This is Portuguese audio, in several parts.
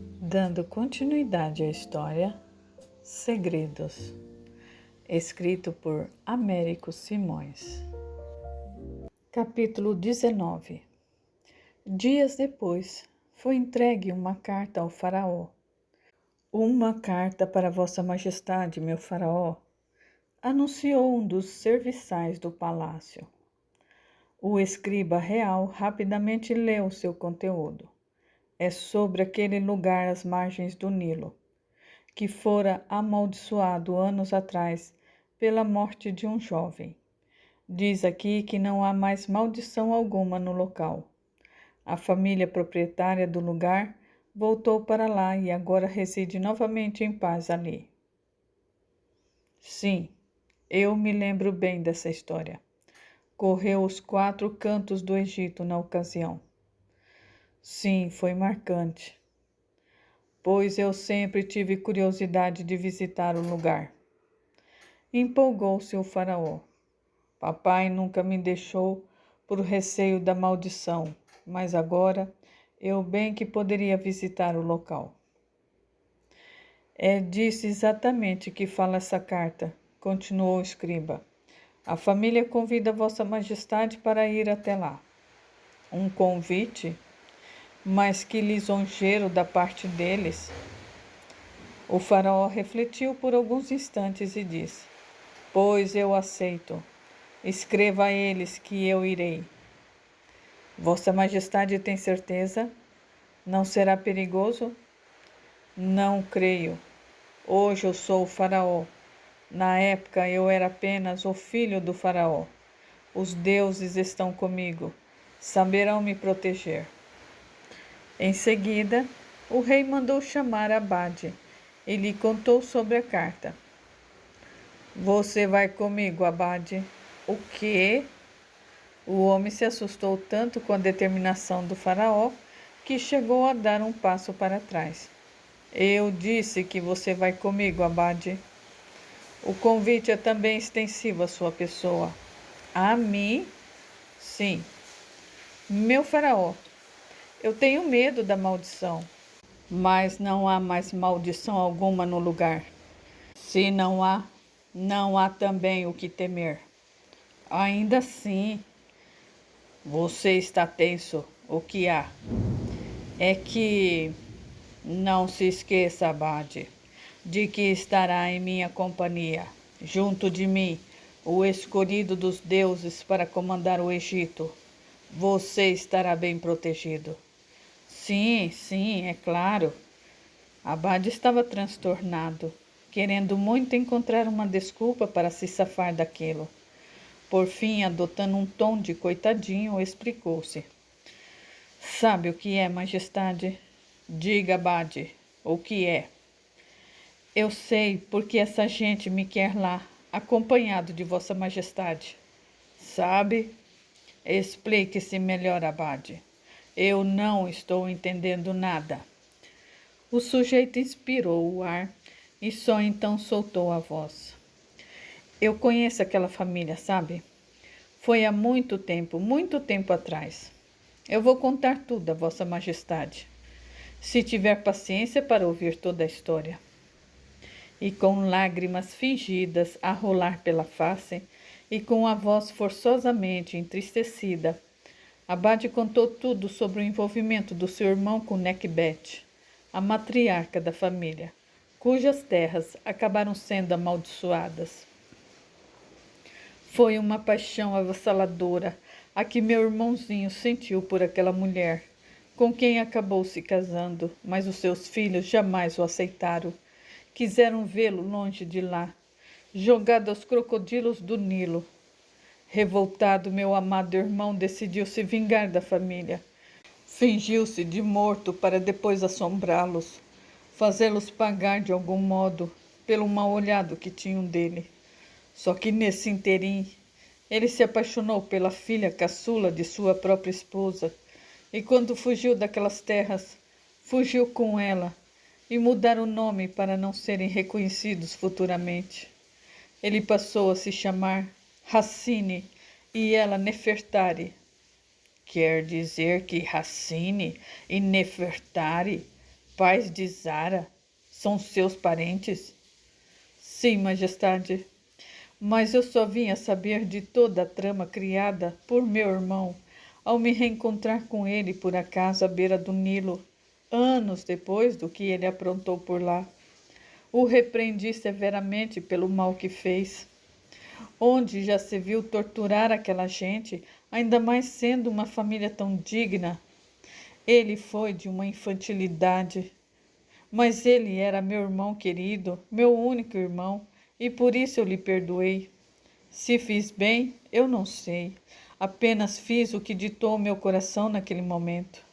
Dando continuidade à história, Segredos, escrito por Américo Simões. Capítulo 19. Dias depois, foi entregue uma carta ao faraó. Uma carta para Vossa Majestade, meu faraó, anunciou um dos serviçais do palácio. O escriba real rapidamente leu seu conteúdo. É sobre aquele lugar às margens do Nilo, que fora amaldiçoado anos atrás pela morte de um jovem. Diz aqui que não há mais maldição alguma no local. A família proprietária do lugar voltou para lá e agora reside novamente em paz ali. Sim, eu me lembro bem dessa história. Correu os 4 cantos do Egito na ocasião. Sim, foi marcante, pois eu sempre tive curiosidade de visitar o lugar. Empolgou-se o faraó. Papai nunca me deixou por receio da maldição, mas agora eu bem que poderia visitar o local. É disso exatamente que fala essa carta, continuou o escriba. A família convida Vossa Majestade para ir até lá. Um convite? Mas que lisonjeiro da parte deles! O faraó refletiu por alguns instantes e disse: Pois eu aceito. Escreva a eles que eu irei. Vossa Majestade tem certeza? Não será perigoso? Não creio. Hoje eu sou o faraó. Na época eu era apenas o filho do faraó. Os deuses estão comigo. Saberão me proteger. Em seguida, o rei mandou chamar Abade e lhe contou sobre a carta. Você vai comigo, Abade. O quê? O homem se assustou tanto com a determinação do faraó que chegou a dar um passo para trás. Eu disse que você vai comigo, Abade. O convite é também extensivo à sua pessoa. A mim? Sim. Meu faraó, eu tenho medo da maldição. Mas não há mais maldição alguma no lugar. Se não há, não há também o que temer. Ainda assim, você está tenso. O que há? É que não se esqueça, Abade, de que estará em minha companhia, junto de mim, o escolhido dos deuses para comandar o Egito. Você estará bem protegido. Sim, sim, é claro. Abade estava transtornado, querendo muito encontrar uma desculpa para se safar daquilo. Por fim, adotando um tom de coitadinho, explicou-se. Sabe o que é, Majestade? Diga, Abade, o que é? Eu sei porque essa gente me quer lá, acompanhado de Vossa Majestade. Sabe? Explique-se melhor, Abade. Eu não estou entendendo nada. O sujeito inspirou o ar e só então soltou a voz. Eu conheço aquela família, sabe? Foi há muito tempo atrás. Eu vou contar tudo a Vossa Majestade, se tiver paciência para ouvir toda a história. E com lágrimas fingidas a rolar pela face e com a voz forçosamente entristecida, Abade contou tudo sobre o envolvimento do seu irmão com Nekhbet, a matriarca da família, cujas terras acabaram sendo amaldiçoadas. Foi uma paixão avassaladora a que meu irmãozinho sentiu por aquela mulher, com quem acabou se casando, mas os seus filhos jamais o aceitaram. Quiseram vê-lo longe de lá, jogado aos crocodilos do Nilo. Revoltado, meu amado irmão decidiu se vingar da família. Fingiu-se de morto para depois assombrá-los, fazê-los pagar de algum modo pelo mal olhado que tinham dele. Só que nesse interim, ele se apaixonou pela filha caçula de sua própria esposa, e quando fugiu daquelas terras, fugiu com ela, e mudaram o nome para não serem reconhecidos futuramente. Ele passou a se chamar Hassine e ela Nefertari. Quer dizer que Hassine e Nefertari pais de Zara são seus parentes? Sim, majestade. Mas eu só vim a saber de toda a trama criada por meu irmão ao me reencontrar com ele por acaso à beira do Nilo, anos depois do que ele aprontou por lá. O repreendi severamente pelo mal que fez. Onde já se viu torturar aquela gente, ainda mais sendo uma família tão digna? Ele foi de uma infantilidade. Mas ele era meu irmão querido, meu único irmão, e por isso eu lhe perdoei. Se fiz bem, eu não sei. Apenas fiz o que ditou meu coração naquele momento.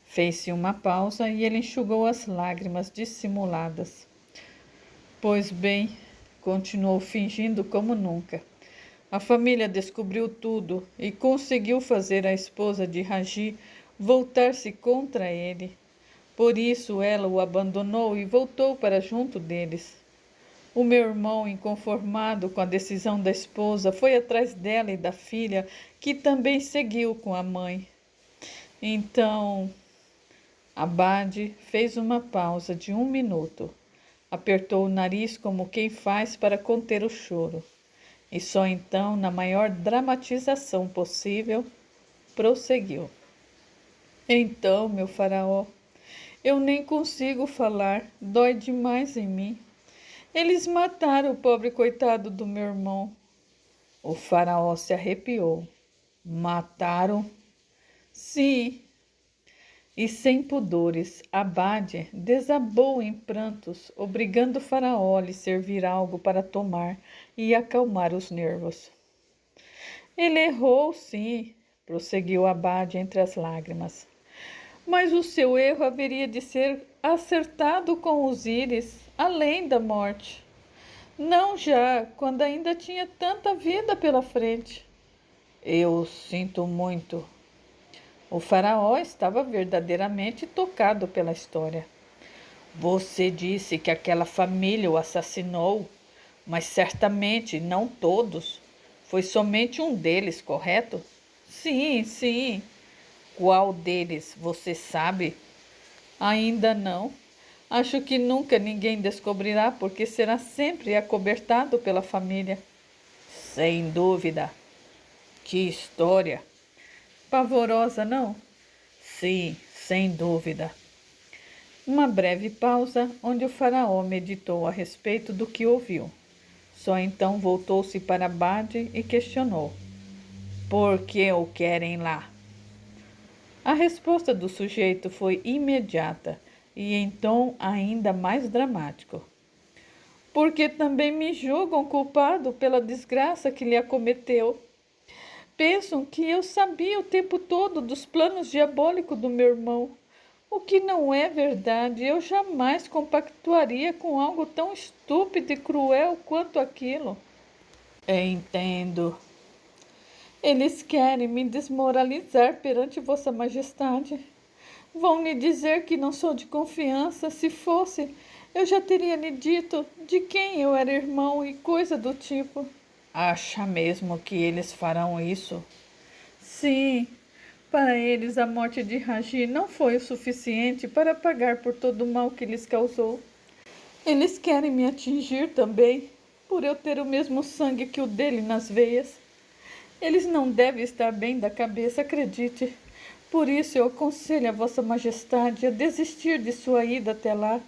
Fez-se uma pausa e ele enxugou as lágrimas dissimuladas. Pois bem, continuou fingindo como nunca. A família descobriu tudo e conseguiu fazer a esposa de Raji voltar-se contra ele. Por isso ela o abandonou e voltou para junto deles. O meu irmão, inconformado com a decisão da esposa, foi atrás dela e da filha, que também seguiu com a mãe. Então, Abade fez uma pausa de 1 minuto. Apertou o nariz como quem faz para conter o choro. E só então, na maior dramatização possível, prosseguiu. Então, meu faraó, eu nem consigo falar, dói demais em mim. Eles mataram o pobre coitado do meu irmão. O faraó se arrepiou. Mataram? Sim. E sem pudores, Abade desabou em prantos, obrigando o faraó a lhe servir algo para tomar e acalmar os nervos. Ele errou, sim, prosseguiu Abade entre as lágrimas. Mas o seu erro haveria de ser acertado com Osíris, além da morte. Não já, quando ainda tinha tanta vida pela frente. Eu sinto muito. O faraó estava verdadeiramente tocado pela história. Você disse que aquela família o assassinou, mas certamente não todos. Foi somente um deles, correto? Sim, sim. Qual deles, você sabe? Ainda não. Acho que nunca ninguém descobrirá, porque será sempre acobertado pela família. Sem dúvida. Que história! Pavorosa, não? Sim, sem dúvida. Uma breve pausa, onde o faraó meditou a respeito do que ouviu. Só então voltou-se para Abade e questionou: por que o querem lá? A resposta do sujeito foi imediata e em tom ainda mais dramático. Porque também me julgam culpado pela desgraça que lhe acometeu. Pensam que eu sabia o tempo todo dos planos diabólicos do meu irmão. O que não é verdade. Eu jamais compactuaria com algo tão estúpido e cruel quanto aquilo. Entendo. Eles querem me desmoralizar perante Vossa Majestade. Vão lhe dizer que não sou de confiança. Se fosse, eu já teria lhe dito de quem eu era irmão e coisa do tipo. Acha mesmo que eles farão isso? Sim, para eles a morte de Raji não foi o suficiente para pagar por todo o mal que lhes causou. Eles querem me atingir também, por eu ter o mesmo sangue que o dele nas veias. Eles não devem estar bem da cabeça, acredite. Por isso eu aconselho a Vossa Majestade a desistir de sua ida até lá,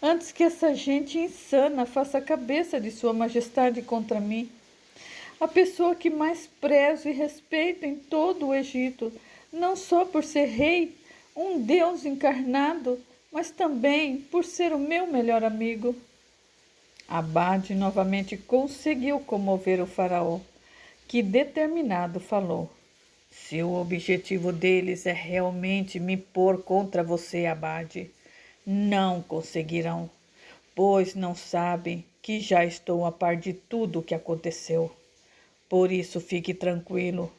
antes que essa gente insana faça a cabeça de Sua Majestade contra mim. A pessoa que mais prezo e respeito em todo o Egito, não só por ser rei, um Deus encarnado, mas também por ser o meu melhor amigo. Abade novamente conseguiu comover o faraó, que determinado falou: se o objetivo deles é realmente me pôr contra você, Abade, não conseguirão, pois não sabem que já estou a par de tudo o que aconteceu. Por isso fique tranquilo.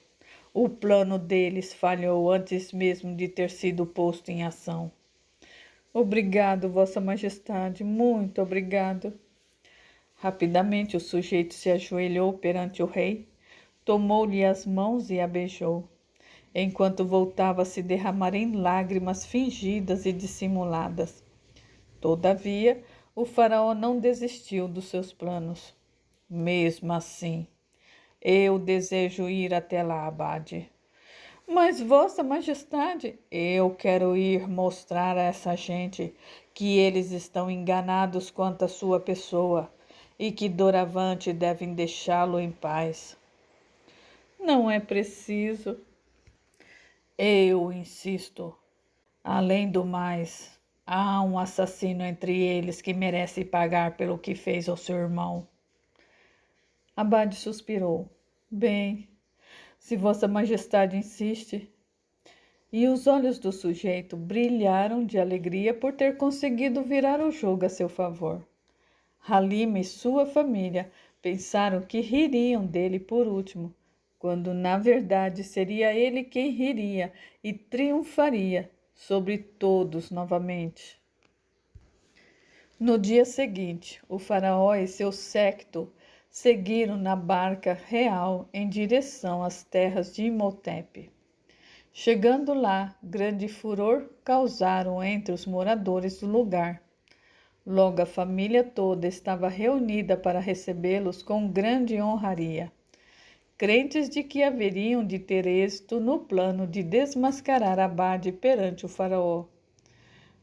O plano deles falhou antes mesmo de ter sido posto em ação. Obrigado, Vossa Majestade, muito obrigado. Rapidamente o sujeito se ajoelhou perante o rei, tomou-lhe as mãos e a beijou. enquanto voltava a se derramar em lágrimas fingidas e dissimuladas. Todavia, o faraó não desistiu dos seus planos. Mesmo assim, eu desejo ir até lá, Abade. Mas, Vossa Majestade, eu quero ir mostrar a essa gente que eles estão enganados quanto à sua pessoa e que doravante devem deixá-lo em paz. Não é preciso. Eu insisto. Além do mais, há um assassino entre eles que merece pagar pelo que fez ao seu irmão. Abade suspirou. Bem, se Vossa Majestade insiste. E os olhos do sujeito brilharam de alegria por ter conseguido virar o jogo a seu favor. Halima e sua família pensaram que ririam dele por último, quando na verdade seria ele quem riria e triunfaria sobre todos novamente. No dia seguinte, o faraó e seu séquito seguiram na barca real em direção às terras de Imhotep. Chegando lá, grande furor causaram entre os moradores do lugar. Logo a família toda estava reunida para recebê-los com grande honraria, crentes de que haveriam de ter êxito no plano de desmascarar Abade perante o faraó.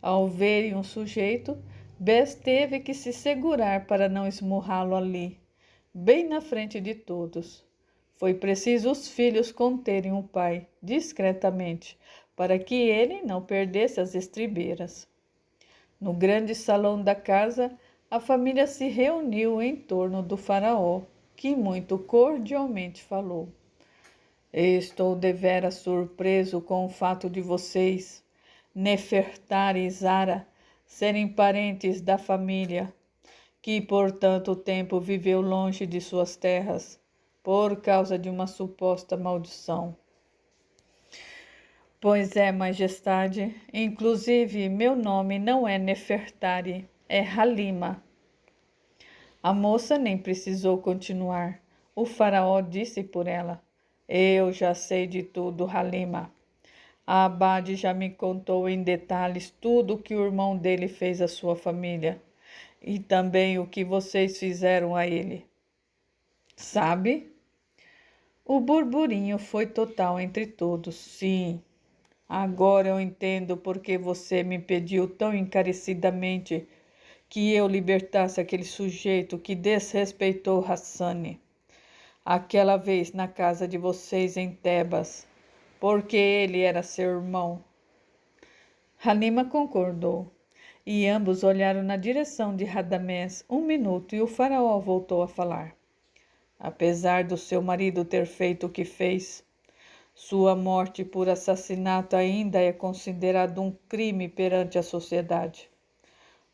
Ao verem um sujeito, Bes teve que se segurar para não esmurrá-lo ali, bem na frente de todos. Foi preciso os filhos conterem o pai, discretamente, para que ele não perdesse as estribeiras. No grande salão da casa, a família se reuniu em torno do faraó, que muito cordialmente falou. Estou deveras surpreso com o fato de vocês, Nefertari e Zara, serem parentes da família, que por tanto tempo viveu longe de suas terras, por causa de uma suposta maldição. Pois é, Majestade, inclusive meu nome não é Nefertari, é Halima. A moça nem precisou continuar. O faraó disse por ela: Eu já sei de tudo, Halima. A Abade já me contou em detalhes tudo o que o irmão dele fez à sua família e também o que vocês fizeram a ele. Sabe? O burburinho foi total entre todos. Sim, agora eu entendo por que você me pediu tão encarecidamente que eu libertasse aquele sujeito que desrespeitou Hassani aquela vez na casa de vocês em Tebas, porque ele era seu irmão. Halima concordou, e ambos olharam na direção de Radamés 1 minuto e o faraó voltou a falar. Apesar do seu marido ter feito o que fez, sua morte por assassinato ainda é considerado um crime perante a sociedade.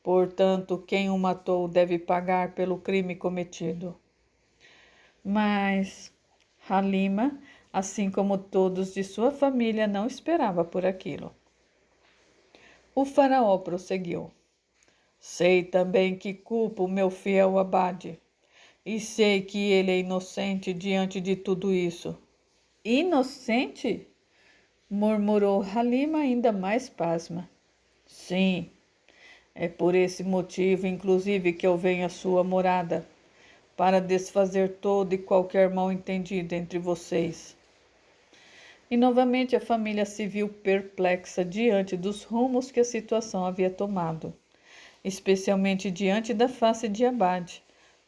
Portanto, quem o matou deve pagar pelo crime cometido. Mas Halima, assim como todos de sua família, não esperava por aquilo. O faraó prosseguiu. Sei também que culpo o meu fiel Abade, e sei que ele é inocente diante de tudo isso. Inocente? Murmurou Halima ainda mais pasma. Sim, é por esse motivo, inclusive, que eu venho à sua morada, para desfazer todo e qualquer mal-entendido entre vocês. E novamente a família se viu perplexa diante dos rumos que a situação havia tomado, especialmente diante da face de Abade,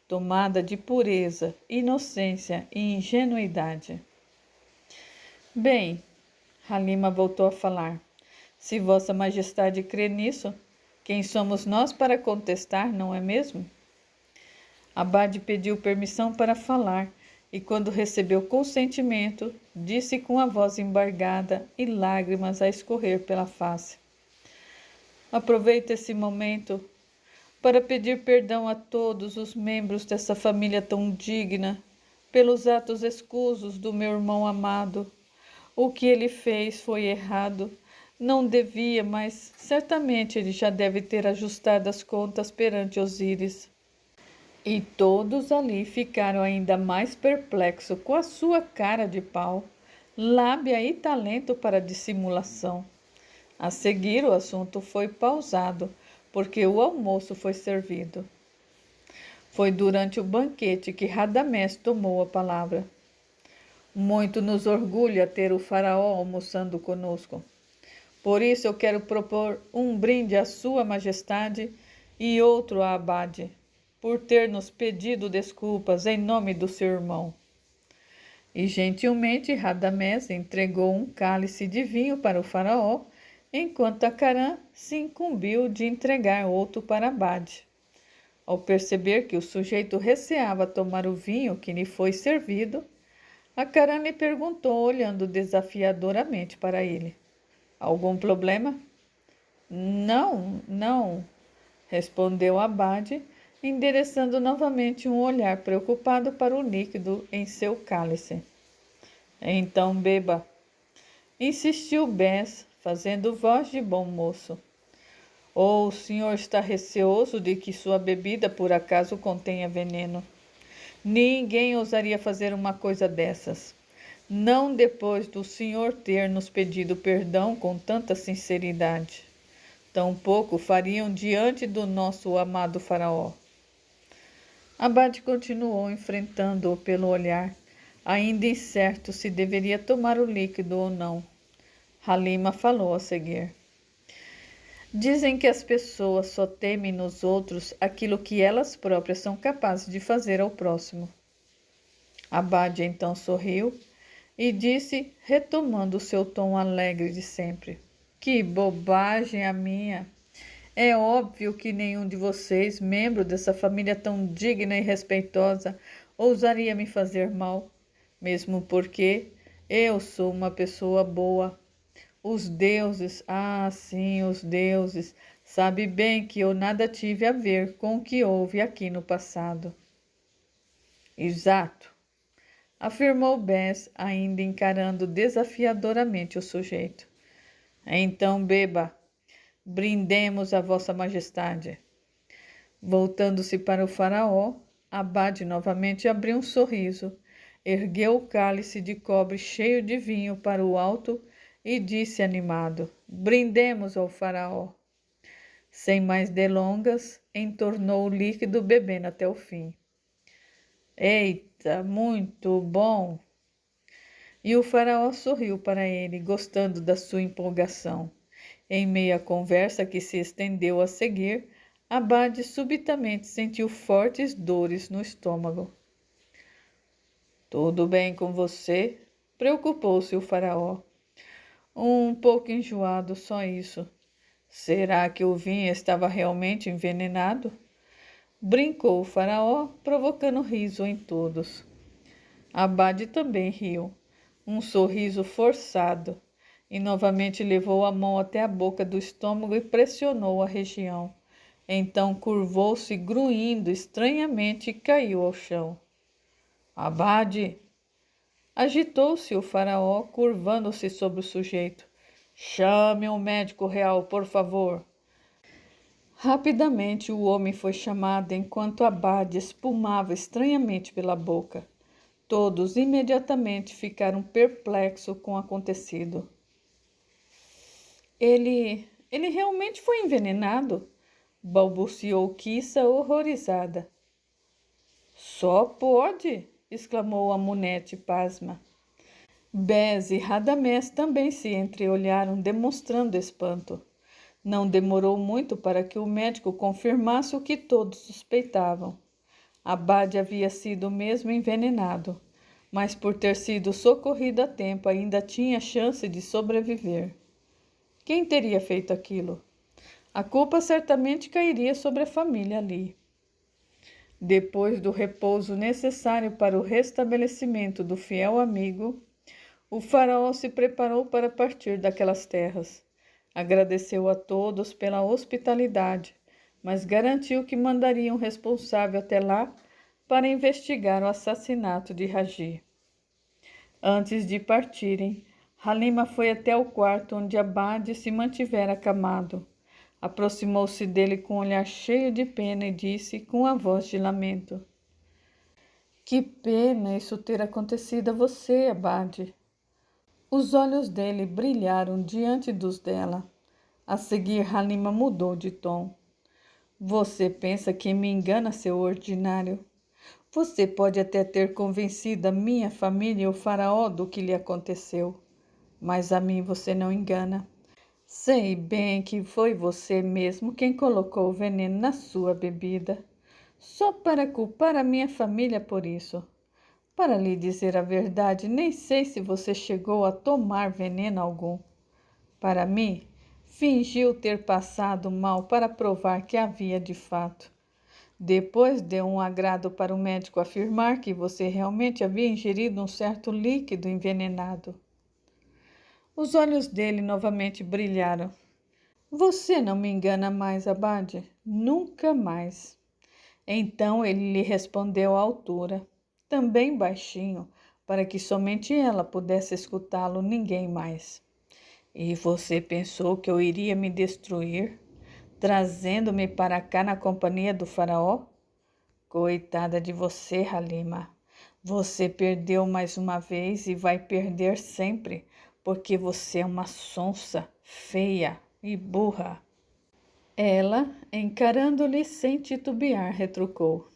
tomada de pureza, inocência e ingenuidade. Bem, Halima voltou a falar. Se Vossa Majestade crê nisso, quem somos nós para contestar, não é mesmo? Abade pediu permissão para falar e, quando recebeu consentimento, disse com a voz embargada e lágrimas a escorrer pela face. Aproveito esse momento para pedir perdão a todos os membros dessa família tão digna pelos atos escusos do meu irmão amado. O que ele fez foi errado. Não devia, mas certamente ele já deve ter ajustado as contas perante Osíris. E todos ali ficaram ainda mais perplexos com a sua cara de pau, lábia e talento para dissimulação. A seguir, o assunto foi pausado, porque o almoço foi servido. Foi durante o banquete que Radamés tomou a palavra. Muito nos orgulha ter o faraó almoçando conosco. Por isso eu quero propor um brinde à sua majestade e outro a Abade, por ter nos pedido desculpas em nome do seu irmão. E gentilmente Radamés entregou um cálice de vinho para o faraó, enquanto Acaran se incumbiu de entregar outro para Abade. Ao perceber que o sujeito receava tomar o vinho que lhe foi servido, Acaran lhe perguntou, olhando desafiadoramente para ele: Algum problema? Não, não, respondeu Abade, endereçando novamente um olhar preocupado para o líquido em seu cálice. Então beba, insistiu Bess, fazendo voz de bom moço. Ou o senhor está receoso de que sua bebida por acaso contenha veneno? Ninguém ousaria fazer uma coisa dessas. Não depois do senhor ter nos pedido perdão com tanta sinceridade. Tampouco fariam diante do nosso amado faraó. Abade continuou enfrentando-o pelo olhar, ainda incerto se deveria tomar o líquido ou não. Halima falou a seguir. Dizem que as pessoas só temem nos outros aquilo que elas próprias são capazes de fazer ao próximo. Abade então sorriu e disse, retomando seu tom alegre de sempre: Que bobagem a minha! É óbvio que nenhum de vocês, membro dessa família tão digna e respeitosa, ousaria me fazer mal, mesmo porque eu sou uma pessoa boa. Os deuses, sim, os deuses, sabem bem que eu nada tive a ver com o que houve aqui no passado. Exato, afirmou Bess, ainda encarando desafiadoramente o sujeito. Então beba, brindemos a vossa majestade. Voltando-se para o faraó, Abade novamente abriu um sorriso, ergueu o cálice de cobre cheio de vinho para o alto e disse animado: Brindemos ao faraó. Sem mais delongas, entornou o líquido bebendo até o fim. Eita, muito bom! E o faraó sorriu para ele, gostando da sua empolgação. Em meio à conversa que se estendeu a seguir, Abade subitamente sentiu fortes dores no estômago. Tudo bem com você? Preocupou-se o faraó. Um pouco enjoado, só isso. Será que o vinho estava realmente envenenado? Brincou o faraó, provocando riso em todos. Abade também riu, um sorriso forçado, e novamente levou a mão até a boca do estômago e pressionou a região. Então curvou-se, grunhindo estranhamente, e caiu ao chão. Abade! Agitou-se o faraó, curvando-se sobre o sujeito. Chame um médico real, por favor. Rapidamente o homem foi chamado enquanto Abade espumava estranhamente pela boca. Todos imediatamente ficaram perplexos com o acontecido. Ele realmente foi envenenado? Balbuciou Kissa, horrorizada. Só pode! Exclamou Amunete, pasma. Bess e Radamés também se entreolharam, demonstrando espanto. Não demorou muito para que o médico confirmasse o que todos suspeitavam. Abade havia sido mesmo envenenado, mas por ter sido socorrido a tempo ainda tinha chance de sobreviver. Quem teria feito aquilo? A culpa certamente cairia sobre a família ali. Depois do repouso necessário para o restabelecimento do fiel amigo, o faraó se preparou para partir daquelas terras. Agradeceu a todos pela hospitalidade, mas garantiu que mandaria um responsável até lá para investigar o assassinato de Raji. Antes de partirem, Halima foi até o quarto onde Abade se mantivera acamado. Aproximou-se dele com um olhar cheio de pena e disse com a voz de lamento: Que pena isso ter acontecido a você, Abade. Os olhos dele brilharam diante dos dela. A seguir, Halima mudou de tom. Você pensa que me engana, seu ordinário? Você pode até ter convencido a minha família e o faraó do que lhe aconteceu, mas a mim você não engana. Sei bem que foi você mesmo quem colocou o veneno na sua bebida, só para culpar a minha família por isso. Para lhe dizer a verdade, nem sei se você chegou a tomar veneno algum. Para mim, fingiu ter passado mal para provar que havia de fato. Depois deu um agrado para o médico afirmar que você realmente havia ingerido um certo líquido envenenado. Os olhos dele novamente brilharam. Você não me engana mais, Abade. Nunca mais. Então ele lhe respondeu à altura, também baixinho, para que somente ela pudesse escutá-lo, ninguém mais. E você pensou que eu iria me destruir, trazendo-me para cá na companhia do faraó? Coitada de você, Halima. Você perdeu mais uma vez e vai perder sempre, porque você é uma sonsa, feia e burra. Ela, encarando-lhe sem titubear, retrucou.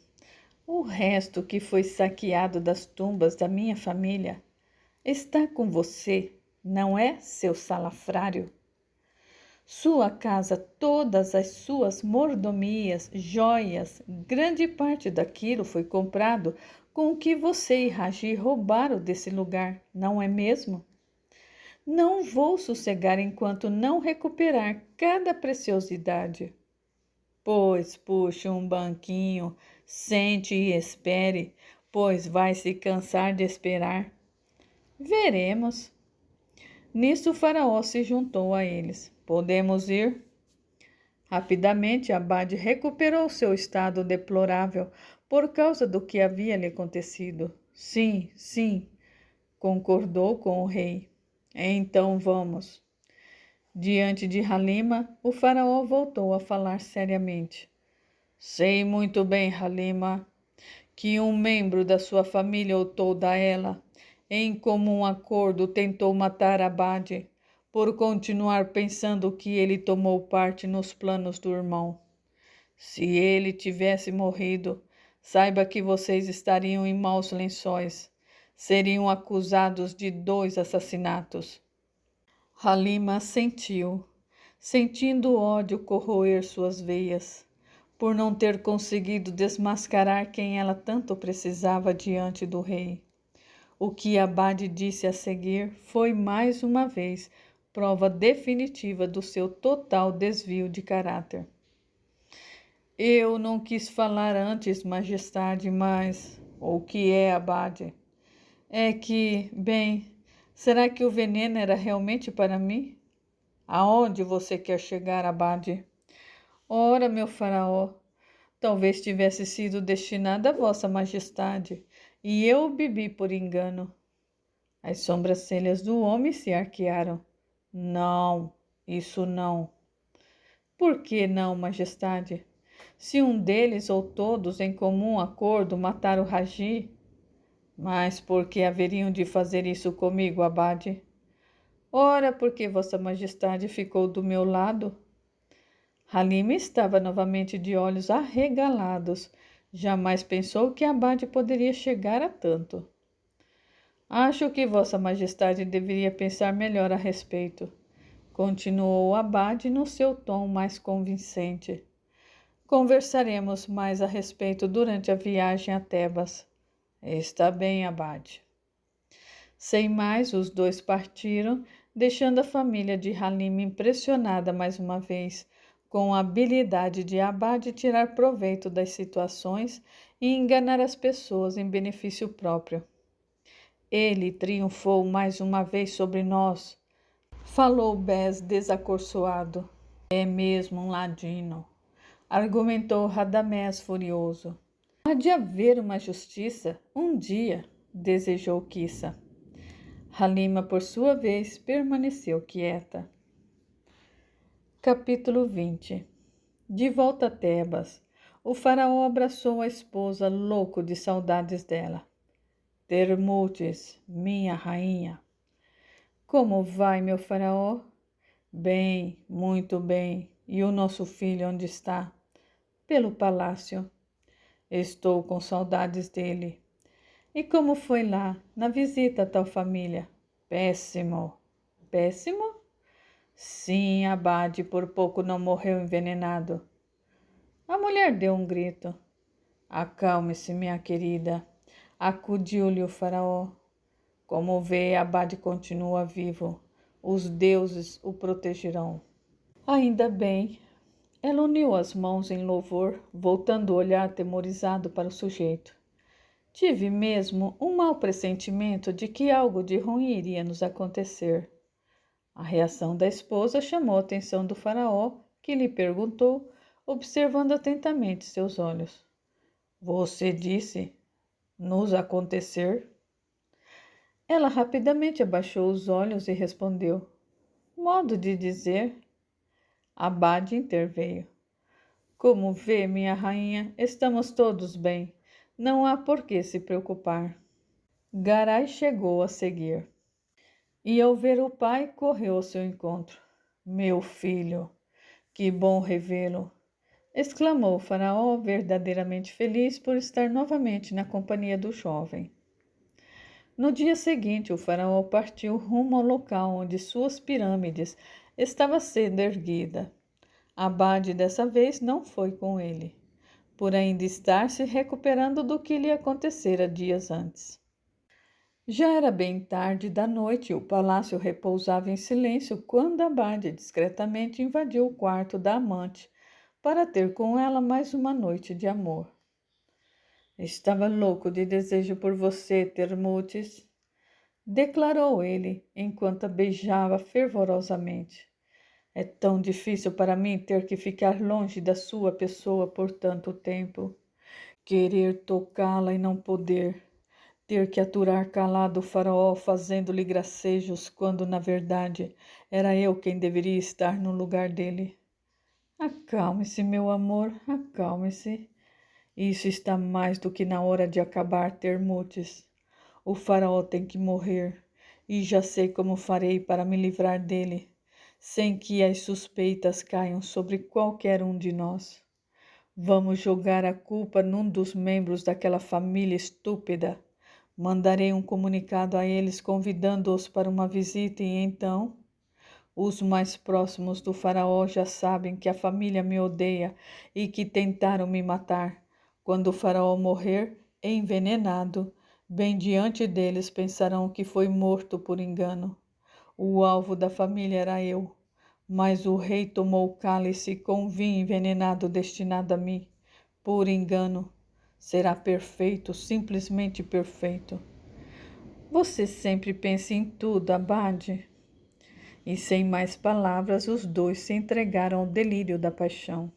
O resto que foi saqueado das tumbas da minha família está com você, não é, seu salafrário? Sua casa, todas as suas mordomias, joias, grande parte daquilo foi comprado com o que você e Raji roubaram desse lugar, não é mesmo? Não vou sossegar enquanto não recuperar cada preciosidade. Pois puxe um banquinho, sente e espere, pois vai se cansar de esperar. Veremos. Nisso o faraó se juntou a eles. Podemos ir? Rapidamente, Abade recuperou seu estado deplorável por causa do que havia lhe acontecido. Sim, sim, concordou com o rei. Então vamos. Diante de Halima, o faraó voltou a falar seriamente. Sei muito bem, Halima, que um membro da sua família ou toda ela, em comum acordo, tentou matar Abade por continuar pensando que ele tomou parte nos planos do irmão. Se ele tivesse morrido, saiba que vocês estariam em maus lençóis. Seriam acusados de 2 assassinatos. Halima assentiu, sentindo ódio corroer suas veias, por não ter conseguido desmascarar quem ela tanto precisava diante do rei. O que Abade disse a seguir foi mais uma vez prova definitiva do seu total desvio de caráter. Eu não quis falar antes, majestade, mas o que é, Abade? É que, bem, será que o veneno era realmente para mim? Aonde você quer chegar, Abade? Ora, meu faraó, talvez tivesse sido destinada a vossa majestade, e eu o bebi por engano. As sobrancelhas do homem se arquearam. Não, isso não. Por que não, majestade? Se um deles ou todos em comum acordo mataram o Raji, mas por que haveriam de fazer isso comigo, Abade? Ora, porque vossa majestade ficou do meu lado. Halima estava novamente de olhos arregalados. Jamais pensou que Abade poderia chegar a tanto. Acho que vossa majestade deveria pensar melhor a respeito, continuou Abade no seu tom mais convincente. Conversaremos mais a respeito durante a viagem a Tebas. Está bem, Abade. Sem mais, os dois partiram, deixando a família de Halima impressionada mais uma vez com a habilidade de Abade tirar proveito das situações e enganar as pessoas em benefício próprio. Ele triunfou mais uma vez sobre nós, falou Bes desacorçoado. É mesmo um ladino, argumentou Radamés furioso. Há de haver uma justiça um dia, desejou Kissa. Halima, por sua vez, permaneceu quieta. Capítulo 20. De volta a Tebas, o faraó abraçou a esposa, louco de saudades dela. Termutes, minha rainha. Como vai, meu faraó? Bem, muito bem. E o nosso filho onde está? Pelo palácio. Estou com saudades dele. E como foi lá, na visita à tal família? Péssimo. Péssimo? Sim, Abade por pouco não morreu envenenado. A mulher deu um grito. Acalme-se, minha querida. Acudiu-lhe o faraó. Como vê, Abade continua vivo. Os deuses o protegerão. Ainda bem. Ela uniu as mãos em louvor, voltando o olhar atemorizado para o sujeito. Tive mesmo um mau pressentimento de que algo de ruim iria nos acontecer. A reação da esposa chamou a atenção do faraó, que lhe perguntou, observando atentamente seus olhos. Você disse nos acontecer? Ela rapidamente abaixou os olhos e respondeu. Modo de dizer. Abade interveio. Como vê, minha rainha, estamos todos bem. Não há por que se preocupar. Garay chegou a seguir. E ao ver o pai, correu ao seu encontro. Meu filho, que bom revê-lo! Exclamou o faraó, verdadeiramente feliz por estar novamente na companhia do jovem. No dia seguinte, o faraó partiu rumo ao local onde suas pirâmides estava sendo erguida. Abade dessa vez não foi com ele, por ainda estar se recuperando do que lhe acontecera dias antes. Já era bem tarde da noite e o palácio repousava em silêncio quando Abade discretamente invadiu o quarto da amante para ter com ela mais uma noite de amor. Estava louco de desejo por você, Termutes, declarou ele enquanto a beijava fervorosamente. É tão difícil para mim ter que ficar longe da sua pessoa por tanto tempo. Querer tocá-la e não poder. Ter que aturar calado o faraó fazendo-lhe gracejos, quando, na verdade, era eu quem deveria estar no lugar dele. Acalme-se, meu amor, acalme-se. Isso está mais do que na hora de acabar, Termutes. O faraó tem que morrer, e já sei como farei para me livrar dele, sem que as suspeitas caiam sobre qualquer um de nós. Vamos jogar a culpa num dos membros daquela família estúpida. Mandarei um comunicado a eles convidando-os para uma visita e então os mais próximos do faraó já sabem que a família me odeia e que tentaram me matar. Quando o faraó morrer, envenenado, bem diante deles pensarão que foi morto por engano. O alvo da família era eu, mas o rei tomou o cálice com vinho envenenado destinado a mim, por engano. Será perfeito, simplesmente perfeito. Você sempre pensa em tudo, Abade. E sem mais palavras, os dois se entregaram ao delírio da paixão.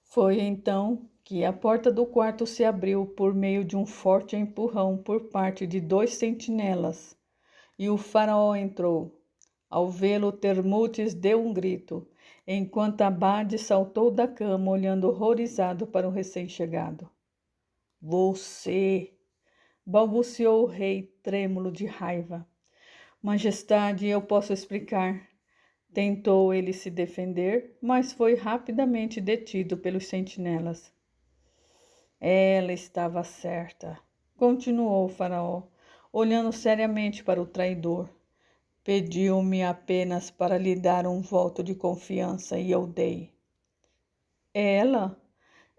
Foi então que a porta do quarto se abriu por meio de um forte empurrão por parte de 2 sentinelas, e o faraó entrou. Ao vê-lo, Termutes deu um grito, enquanto Abade saltou da cama, olhando horrorizado para o recém-chegado. Você! Balbuciou o rei, trêmulo de raiva. Majestade, eu posso explicar. Tentou ele se defender, mas foi rapidamente detido pelos sentinelas. Ela estava certa, continuou o faraó, olhando seriamente para o traidor. Pediu-me apenas para lhe dar um voto de confiança e eu dei. Ela?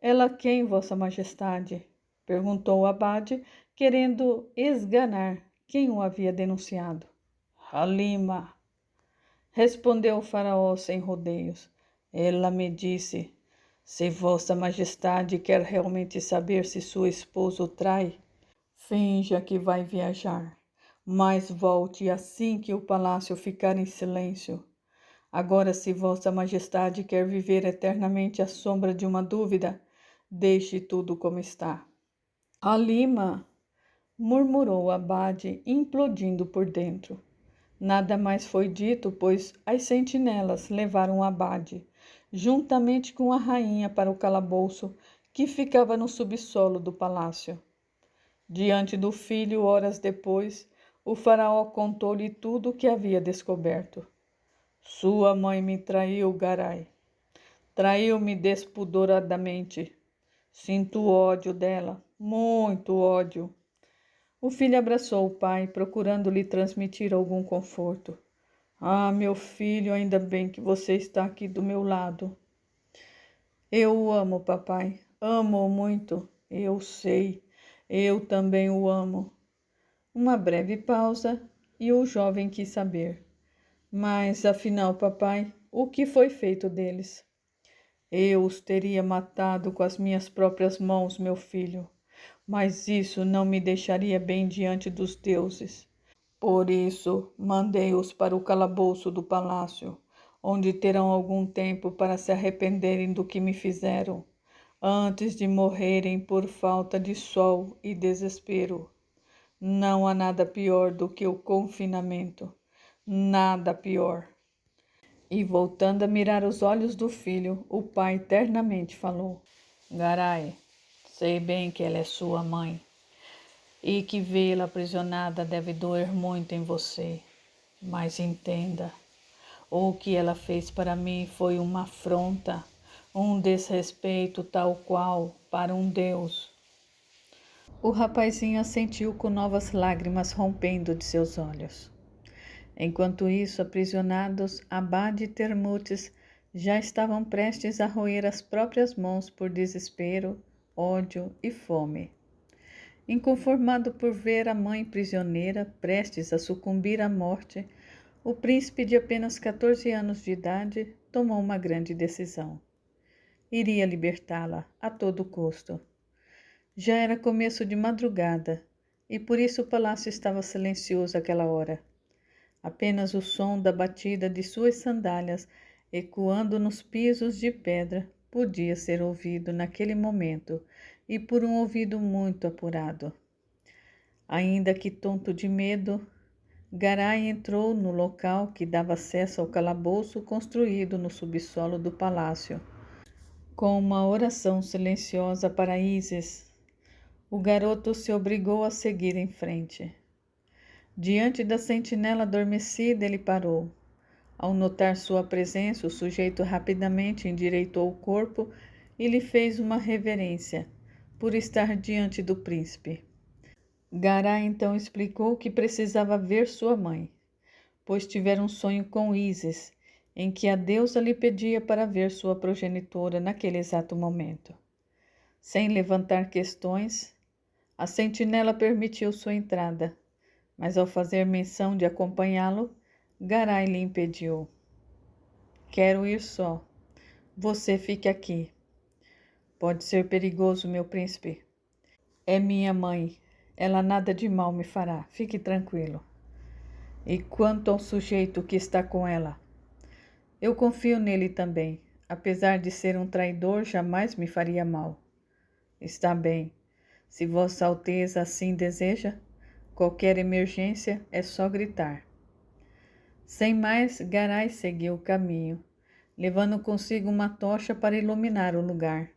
Ela quem, Vossa Majestade? Perguntou o abade, querendo esganar quem o havia denunciado. Halima, respondeu o faraó sem rodeios. Ela me disse, se Vossa Majestade quer realmente saber se seu esposo trai, finja que vai viajar, mas volte assim que o palácio ficar em silêncio. Agora, se Vossa Majestade quer viver eternamente à sombra de uma dúvida, deixe tudo como está. Halima, murmurou o abade, implodindo por dentro. Nada mais foi dito, pois as sentinelas levaram o abade, juntamente com a rainha, para o calabouço que ficava no subsolo do palácio. Diante do filho, horas depois, O faraó contou-lhe tudo o que havia descoberto. Sua mãe me traiu, Garai. Traiu-me despudoradamente. Sinto ódio dela, muito ódio. O filho abraçou o pai, procurando lhe transmitir algum conforto. Ah, meu filho, ainda bem que você está aqui do meu lado. Eu o amo, papai. Amo-o muito. Eu sei. Eu também o amo. Uma breve pausa e o jovem quis saber. Mas, afinal, papai, o que foi feito deles? Eu os teria matado com as minhas próprias mãos, meu filho. Mas isso não me deixaria bem diante dos deuses. Por isso, mandei-os para o calabouço do palácio, onde terão algum tempo para se arrependerem do que me fizeram, antes de morrerem por falta de sol e desespero. Não há nada pior do que o confinamento. Nada pior. E voltando a mirar os olhos do filho, o pai ternamente falou: Garai, sei bem que ela é sua mãe e que vê-la aprisionada deve doer muito em você. Mas entenda, o que ela fez para mim foi uma afronta, um desrespeito tal qual para um Deus. O rapazinho assentiu com novas lágrimas rompendo de seus olhos. Enquanto isso, aprisionados, Abade e Termutes já estavam prestes a roer as próprias mãos por desespero, ódio e fome. Inconformado por ver a mãe prisioneira prestes a sucumbir à morte, o príncipe de apenas 14 anos de idade tomou uma grande decisão. Iria libertá-la a todo custo. Já era começo de madrugada e por isso o palácio estava silencioso àquela hora. Apenas o som da batida de suas sandálias ecoando nos pisos de pedra podia ser ouvido naquele momento e por um ouvido muito apurado. Ainda que tonto de medo, Garai entrou no local que dava acesso ao calabouço construído no subsolo do palácio. Com uma oração silenciosa para Ísis, o garoto se obrigou a seguir em frente. Diante da sentinela adormecida, ele parou. Ao notar sua presença, o sujeito rapidamente endireitou o corpo e lhe fez uma reverência, por estar diante do príncipe. Garai então explicou que precisava ver sua mãe, pois tivera um sonho com Ísis, em que a deusa lhe pedia para ver sua progenitora naquele exato momento. Sem levantar questões, a sentinela permitiu sua entrada, mas ao fazer menção de acompanhá-lo, Garai lhe impediu. Quero ir só. Você fique aqui. Pode ser perigoso, meu príncipe. É minha mãe. Ela nada de mal me fará. Fique tranquilo. E quanto ao sujeito que está com ela? Eu confio nele também. Apesar de ser um traidor, jamais me faria mal. Está bem. Se Vossa Alteza assim deseja, qualquer emergência é só gritar. Sem mais, Garai seguiu o caminho, levando consigo uma tocha para iluminar o lugar.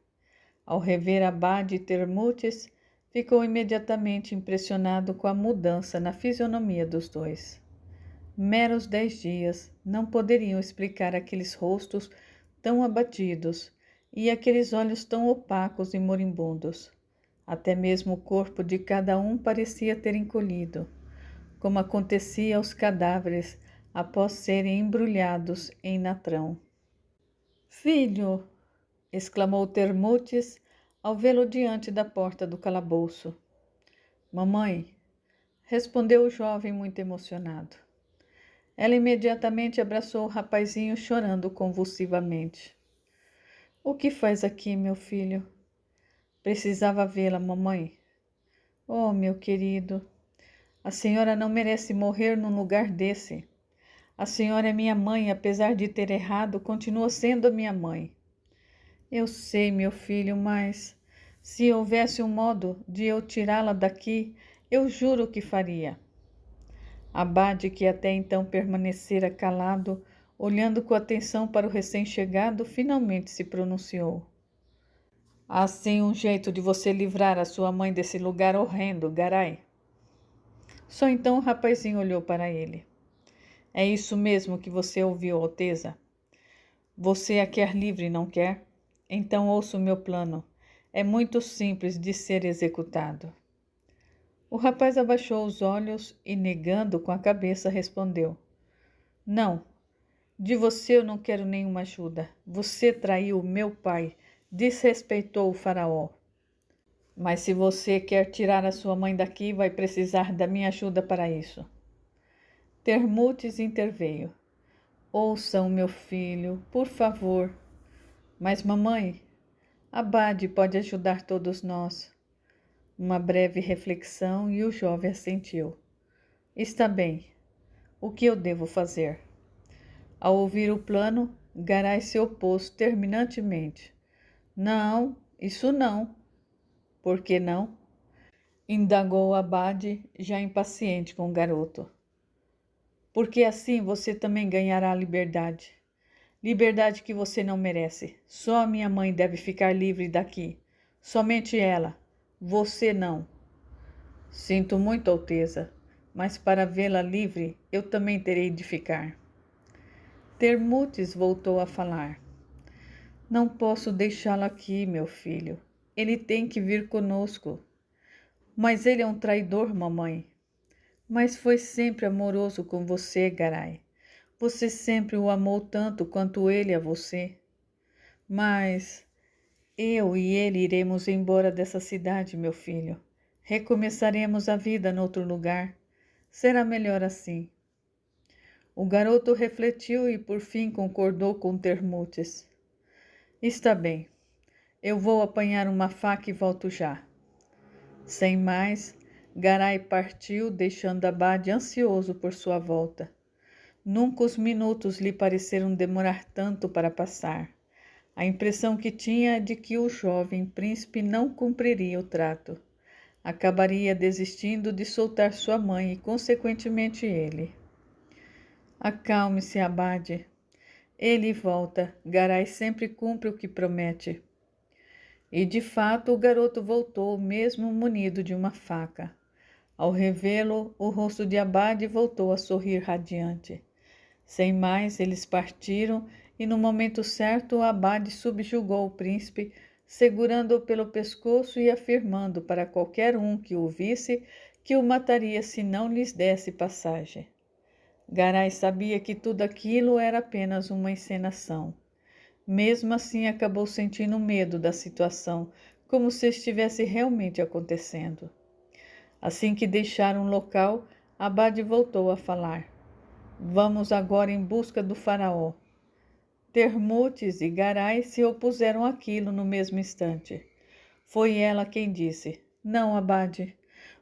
Ao rever Abade e Termutes, ficou imediatamente impressionado com a mudança na fisionomia dos dois. Meros 10 dias não poderiam explicar aqueles rostos tão abatidos e aqueles olhos tão opacos e moribundos. Até mesmo o corpo de cada um parecia ter encolhido, como acontecia aos cadáveres após serem embrulhados em natrão. Filho! Exclamou Termutes ao vê-lo diante da porta do calabouço. Mamãe! Respondeu o jovem muito emocionado. Ela imediatamente abraçou o rapazinho chorando convulsivamente. O que faz aqui, meu filho? Precisava vê-la, mamãe. Oh, meu querido, a senhora não merece morrer num lugar desse. A senhora é minha mãe, apesar de ter errado, continua sendo a minha mãe. Eu sei, meu filho, mas se houvesse um modo de eu tirá-la daqui, eu juro que faria. Abade, que até então permanecera calado, olhando com atenção para o recém-chegado, finalmente se pronunciou. Há sim um jeito de você livrar a sua mãe desse lugar horrendo, Garai. Só então o rapazinho olhou para ele. É isso mesmo que você ouviu, Alteza? Você a quer livre, não quer? Então ouça o meu plano. É muito simples de ser executado. O rapaz abaixou os olhos e, negando com a cabeça, respondeu: Não, de você eu não quero nenhuma ajuda. Você traiu meu pai, desrespeitou o faraó. Mas se você quer tirar a sua mãe daqui, vai precisar da minha ajuda para isso. Termutes interveio. Ouçam, meu filho, por favor. Mas, mamãe, Abade pode ajudar todos nós. Uma breve reflexão e o jovem assentiu. Está bem. O que eu devo fazer? Ao ouvir o plano, Garay se opôs terminantemente. Não, isso não. Por que não? Indagou Abade, já impaciente com o garoto. Porque assim você também ganhará a liberdade. Liberdade que você não merece. Só a minha mãe deve ficar livre daqui. Somente ela. Você não. Sinto muito, Alteza, mas para vê-la livre, eu também terei de ficar. Termutes voltou a falar. Não posso deixá-lo aqui, meu filho. Ele tem que vir conosco. Mas ele é um traidor, mamãe. Mas foi sempre amoroso com você, Garay. Você sempre o amou tanto quanto ele a você. Mas eu e ele iremos embora dessa cidade, meu filho. Recomeçaremos a vida noutro lugar. Será melhor assim. O garoto refletiu e por fim concordou com Termutes. Está bem. Eu vou apanhar uma faca e volto já. Sem mais, Garay partiu, deixando Abade ansioso por sua volta. Nunca os minutos lhe pareceram demorar tanto para passar. A impressão que tinha é de que o jovem príncipe não cumpriria o trato. Acabaria desistindo de soltar sua mãe e, consequentemente, ele. Acalme-se, Abade. Ele volta. Garay sempre cumpre o que promete. E, de fato, o garoto voltou, mesmo munido de uma faca. Ao revê-lo, o rosto de Abade voltou a sorrir radiante. Sem mais, eles partiram e, no momento certo, Abade subjugou o príncipe, segurando-o pelo pescoço e afirmando para qualquer um que o visse que o mataria se não lhes desse passagem. Garay sabia que tudo aquilo era apenas uma encenação. Mesmo assim, acabou sentindo medo da situação, como se estivesse realmente acontecendo. Assim que deixaram o local, Abade voltou a falar. Vamos agora em busca do faraó. Termutes e Garay se opuseram àquilo no mesmo instante. Foi ela quem disse, não, Abade,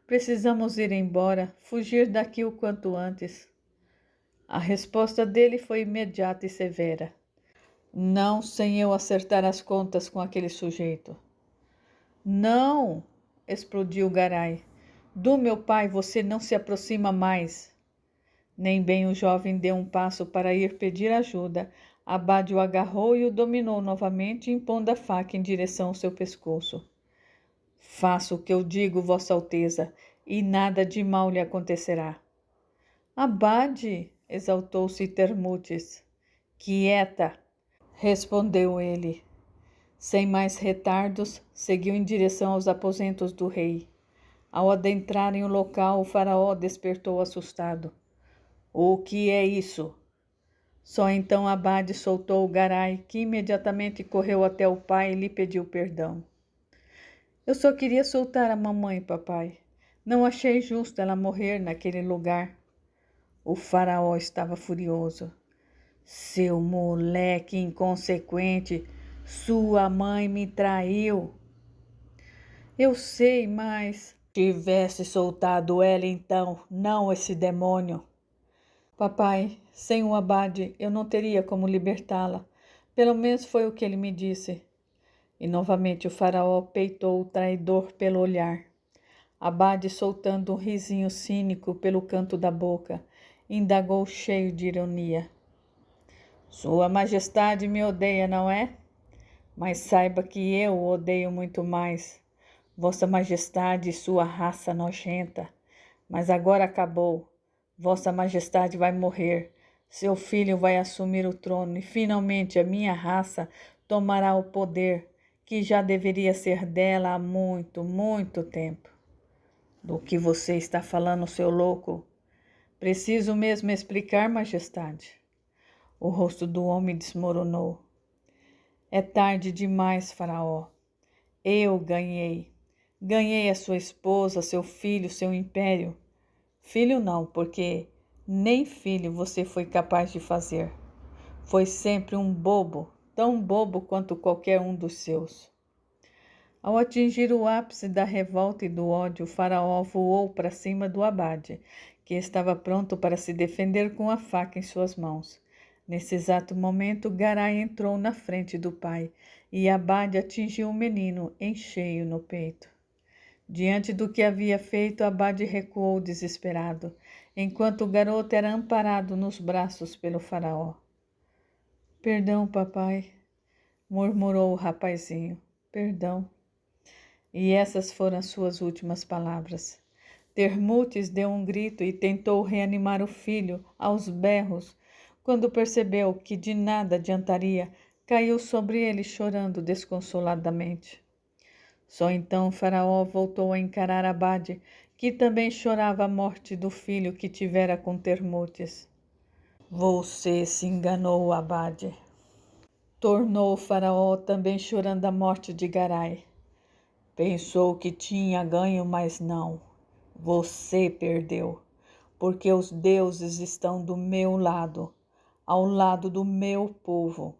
precisamos ir embora, fugir daqui o quanto antes. A resposta dele foi imediata e severa. Não sem eu acertar as contas com aquele sujeito. Não, explodiu Garay. Do meu pai você não se aproxima mais. Nem bem o jovem deu um passo para ir pedir ajuda. Abade o agarrou e o dominou novamente, impondo a faca em direção ao seu pescoço. Faça o que eu digo, Vossa Alteza, e nada de mal lhe acontecerá. Abade, exaltou-se Termutes. Quieta, respondeu ele. Sem mais retardos, seguiu em direção aos aposentos do rei. Ao adentrarem o local, o faraó despertou assustado. O que é isso? Só então Abade soltou o Garay, que imediatamente correu até o pai e lhe pediu perdão. Eu só queria soltar a mamãe, papai. Não achei justo ela morrer naquele lugar. O faraó estava furioso. Seu moleque inconsequente, sua mãe me traiu. Eu sei, mas... Tivesse soltado ela então, não esse demônio. Papai, sem o Abade, eu não teria como libertá-la. Pelo menos foi o que ele me disse. E novamente o faraó peitou o traidor pelo olhar. Abade, soltando um risinho cínico pelo canto da boca, indagou cheio de ironia. Sua Majestade me odeia, não é? Mas saiba que eu o odeio muito mais. Vossa Majestade e sua raça nojenta. Mas agora acabou. Vossa Majestade vai morrer. Seu filho vai assumir o trono e finalmente a minha raça tomará o poder que já deveria ser dela há muito, muito tempo. Do que você está falando, seu louco? Preciso mesmo explicar, Majestade. O rosto do homem desmoronou. É tarde demais, Faraó. Eu ganhei. Ganhei a sua esposa, seu filho, seu império. Filho não, porque nem filho você foi capaz de fazer. Foi sempre um bobo, tão bobo quanto qualquer um dos seus. Ao atingir o ápice da revolta e do ódio, o faraó voou para cima do abade, que estava pronto para se defender com a faca em suas mãos. Nesse exato momento, Garai entrou na frente do pai e Abade atingiu o menino em cheio no peito. Diante do que havia feito, Abade recuou desesperado, enquanto o garoto era amparado nos braços pelo faraó. Perdão, papai, murmurou o rapazinho. Perdão. E essas foram as suas últimas palavras. Termutes deu um grito e tentou reanimar o filho aos berros. Quando percebeu que de nada adiantaria, caiu sobre ele chorando desconsoladamente. Só então Faraó voltou a encarar Abade, que também chorava a morte do filho que tivera com Termutes. Você se enganou, Abade. Tornou o Faraó, também chorando a morte de Garai. Pensou que tinha ganho, mas não. Você perdeu, porque os deuses estão do meu lado, ao lado do meu povo.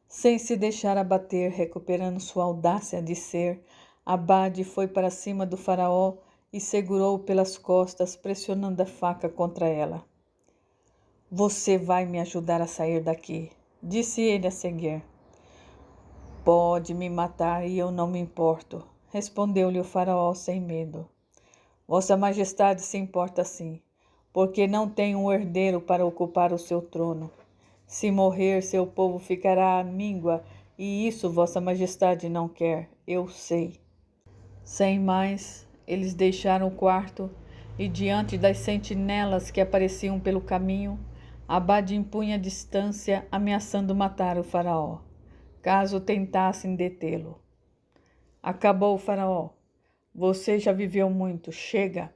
Sem se deixar abater, recuperando sua audácia de ser, Abade foi para cima do faraó e segurou pelas costas, pressionando a faca contra ela. Você vai me ajudar a sair daqui, disse ele a seguir. Pode me matar e eu não me importo, respondeu-lhe o faraó sem medo. Vossa Majestade se importa sim, porque não tem um herdeiro para ocupar o seu trono. Se morrer, seu povo ficará à míngua, e isso Vossa Majestade não quer, eu sei. Sem mais, eles deixaram o quarto, e diante das sentinelas que apareciam pelo caminho, Abade impunha distância, ameaçando matar o faraó, caso tentassem detê-lo. Acabou, faraó. Você já viveu muito, chega.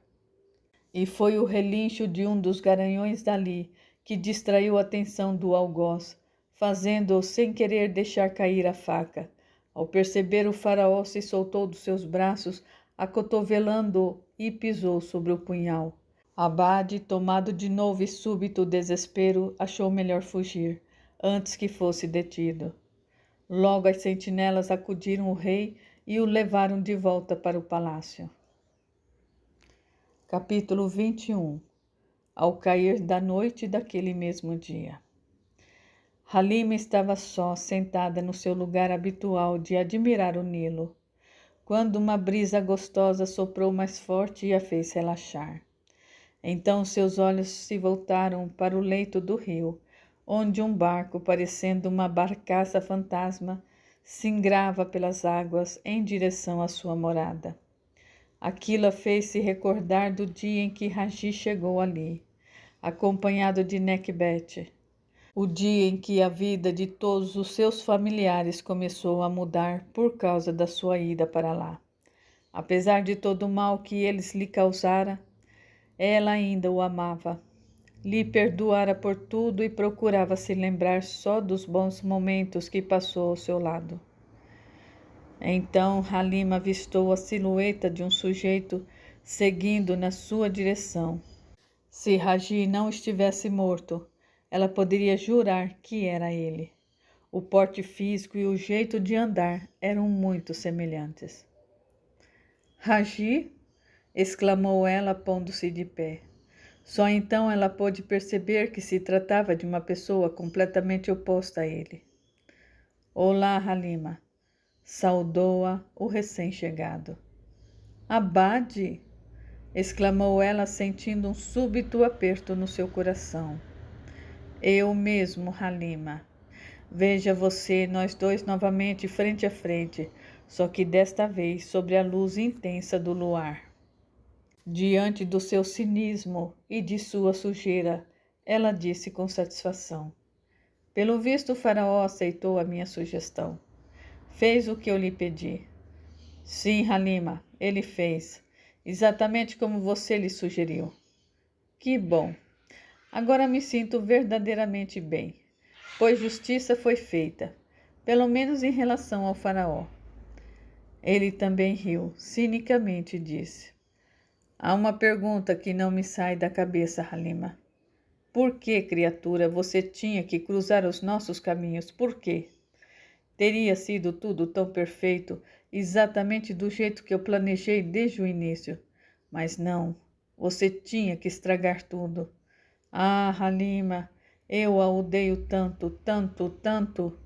E foi o relincho de um dos garanhões dali que distraiu a atenção do algoz, fazendo-o sem querer deixar cair a faca. Ao perceber o faraó se soltou dos seus braços, acotovelando-o e pisou sobre o punhal. Abade, tomado de novo e súbito desespero, achou melhor fugir, antes que fosse detido. Logo as sentinelas acudiram o rei e o levaram de volta para o palácio. Capítulo 21. Ao cair da noite daquele mesmo dia. Halima estava só, sentada no seu lugar habitual de admirar o Nilo, quando uma brisa gostosa soprou mais forte e a fez relaxar. Então seus olhos se voltaram para o leito do rio, onde um barco, parecendo uma barcaça fantasma, singrava pelas águas em direção à sua morada. Aquilo a fez-se recordar do dia em que Ragi chegou ali, acompanhado de Necbete. O dia em que a vida de todos os seus familiares começou a mudar por causa da sua ida para lá. Apesar de todo o mal que eles lhe causara, ela ainda o amava. Lhe perdoara por tudo e procurava se lembrar só dos bons momentos que passou ao seu lado. Então Halima avistou a silhueta de um sujeito seguindo na sua direção. Se Ragi não estivesse morto, ela poderia jurar que era ele. O porte físico e o jeito de andar eram muito semelhantes. Ragi? Exclamou ela, pondo-se de pé. Só então ela pôde perceber que se tratava de uma pessoa completamente oposta a ele. Olá, Halima, saudou-a o recém-chegado. Abade! Exclamou ela, sentindo um súbito aperto no seu coração. Eu mesmo, Halima. Veja você, nós dois novamente frente a frente, só que desta vez sobre a luz intensa do luar. Diante do seu cinismo e de sua sujeira, ela disse com satisfação: Pelo visto, o faraó aceitou a minha sugestão. Fez o que eu lhe pedi. Sim, Halima, ele fez, exatamente como você lhe sugeriu. Que bom! Agora me sinto verdadeiramente bem, pois justiça foi feita, pelo menos em relação ao faraó. Ele também riu, cinicamente disse: Há uma pergunta que não me sai da cabeça, Halima. Por que, criatura, você tinha que cruzar os nossos caminhos? Por quê? Teria sido tudo tão perfeito, exatamente do jeito que eu planejei desde o início. Mas não, você tinha que estragar tudo. Ah, Halima, eu a odeio tanto, tanto, tanto.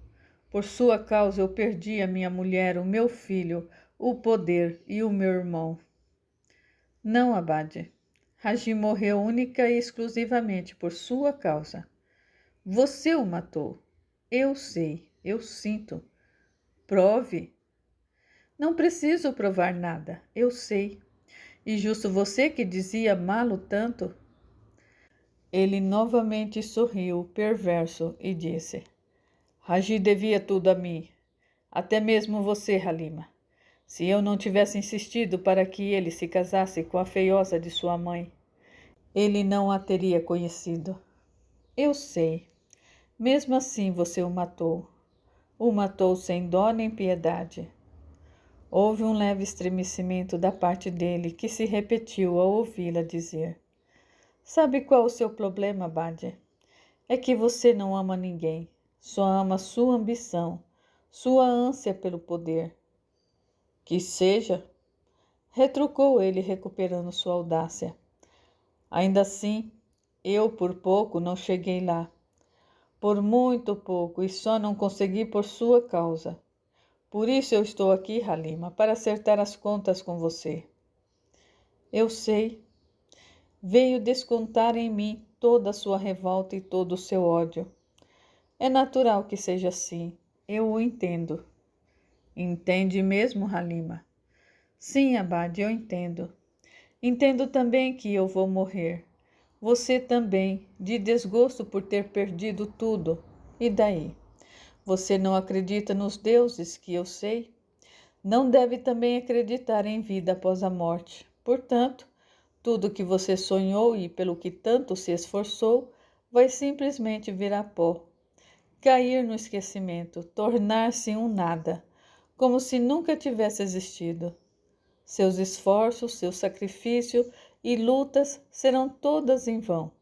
Por sua causa eu perdi a minha mulher, o meu filho, o poder e o meu irmão. Não, Abade. Raji morreu única e exclusivamente por sua causa. Você o matou. Eu sei, eu sinto. Prove. Não preciso provar nada, eu sei. E justo você que dizia amá-lo tanto. Ele novamente sorriu, perverso, e disse: Raji devia tudo a mim, até mesmo você, Halima. Se eu não tivesse insistido para que ele se casasse com a feiosa de sua mãe, ele não a teria conhecido. Eu sei. Mesmo assim você o matou. O matou sem dó nem piedade. Houve um leve estremecimento da parte dele que se repetiu ao ouvi-la dizer: Sabe qual o seu problema, Bade? É que você não ama ninguém, só ama sua ambição, sua ânsia pelo poder. Que seja, retrucou ele, recuperando sua audácia. Ainda assim, eu por pouco não cheguei lá. Por muito pouco, e só não consegui por sua causa. Por isso eu estou aqui, Halima, para acertar as contas com você. Eu sei. Veio descontar em mim toda a sua revolta e todo o seu ódio. É natural que seja assim. Eu o entendo. Entende mesmo, Halima? Sim, Abade, eu entendo. Entendo também que eu vou morrer. Você também, de desgosto por ter perdido tudo. E daí? Você não acredita nos deuses, que eu sei? Não deve também acreditar em vida após a morte. Portanto, tudo que você sonhou e pelo que tanto se esforçou vai simplesmente virar pó, cair no esquecimento, tornar-se um nada, como se nunca tivesse existido. Seus esforços, seu sacrifício e lutas serão todas em vão.